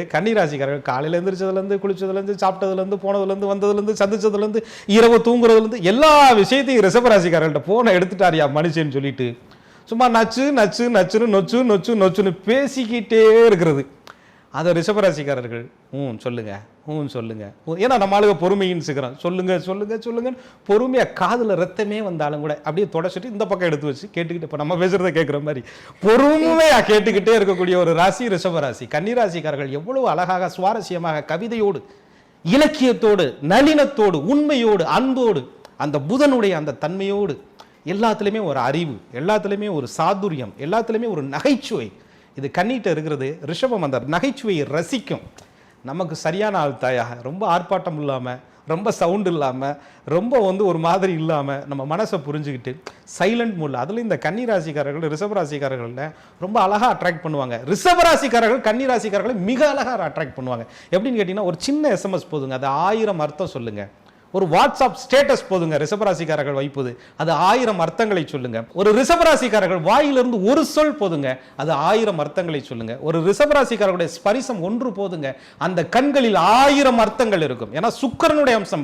கன்னிராசிக்காரர்கள் காலையில் எழுந்திரிச்சதுலேருந்து குளிச்சதுலேருந்து சாப்பிட்டதுலேருந்து போனதுலேருந்து வந்ததுலேருந்து சந்திச்சதுலேருந்து இரவு தூங்குறதுலேருந்து எல்லா விஷயத்தையும் ரிஷபராசிக்காரர்கள்ட்ட போனை எடுத்துட்டாரியா மனுஷன்னு சொல்லிட்டு சும்மா நச்சு நச்சு நச்சுன்னு நொச்சு நொச்சு நொச்சுன்னு பேசிக்கிட்டே இருக்கிறது. அதை ரிஷபராசிக்காரர்கள் சொல்லுங்க சொல்லுங்க, ஏன்னா நம்ம ஆளுங்க பொறுமைன்னு சிக்கிறோம், சொல்லுங்க சொல்லுங்க சொல்லுங்க பொறுமையாக காதில் ரத்தமே வந்தாலும் கூட அப்படியே தொடச்சிட்டு இந்த பக்கம் எடுத்து வச்சு கேட்டுக்கிட்டு இப்போ நம்ம பேசுறதை கேட்குற மாதிரி பொறுமையாக கேட்டுக்கிட்டே இருக்கக்கூடிய ஒரு ராசி ரிஷபராசி. கன்னிராசிக்காரர்கள் எவ்வளவு அழகாக சுவாரஸ்யமாக கவிதையோடு இலக்கியத்தோடு நளினத்தோடு உண்மையோடு அன்போடு அந்த புதனுடைய அந்த தன்மையோடு எல்லாத்துலேயுமே ஒரு அறிவு, எல்லாத்துலேயுமே ஒரு சாதுரியம், எல்லாத்துலேயுமே ஒரு நகைச்சுவை இது கண்ணிட்ட இருக்கிறது. ரிஷபம் அந்த நகைச்சுவையை ரசிக்கும். நமக்கு சரியான ஆள் தாயாக ரொம்ப ஆர்ப்பாட்டம் இல்லாமல், ரொம்ப சவுண்ட் இல்லாமல், ரொம்ப ஒரு மாதிரி இல்லாமல் நம்ம மனசை புரிஞ்சுக்கிட்டு சைலண்ட் மூடில் அதுலேயும் இந்த கன்னிராசிக்காரர்கள் ரிஷபராசிக்காரர்களில் ரொம்ப அழகாக அட்ராக்ட் பண்ணுவாங்க. ரிஷபராசிக்காரர்கள் கன்னிராசிக்காரர்களை மிக அழகாக அட்ராக்ட் பண்ணுவாங்க. எப்படின்னு கேட்டிங்கன்னா ஒரு சின்ன எஸ்எம்எஸ் போதுங்க, அது 1000 அர்த்தம் சொல்லுங்கள். ஒரு வாட்ஸ்அப் ஸ்டேட்டஸ் போதுங்க ரிஷபராசிக்காரர்கள் வைப்பது, அது 1000 அர்த்தங்களை சொல்லுங்க. ஒரு ரிஷபராசிக்காரர்கள் வாயிலிருந்து ஒரு சொல் போதுங்க, அது 1000 அர்த்தங்களை சொல்லுங்க. ஒரு ரிஷபராசிக்காரர்களுடைய ஸ்பரிசம் ஒன்று போதுங்க, அந்த கண்களில் 1000 அர்த்தங்கள் இருக்கும். ஏன்னா சுக்கிரனுடைய அம்சம்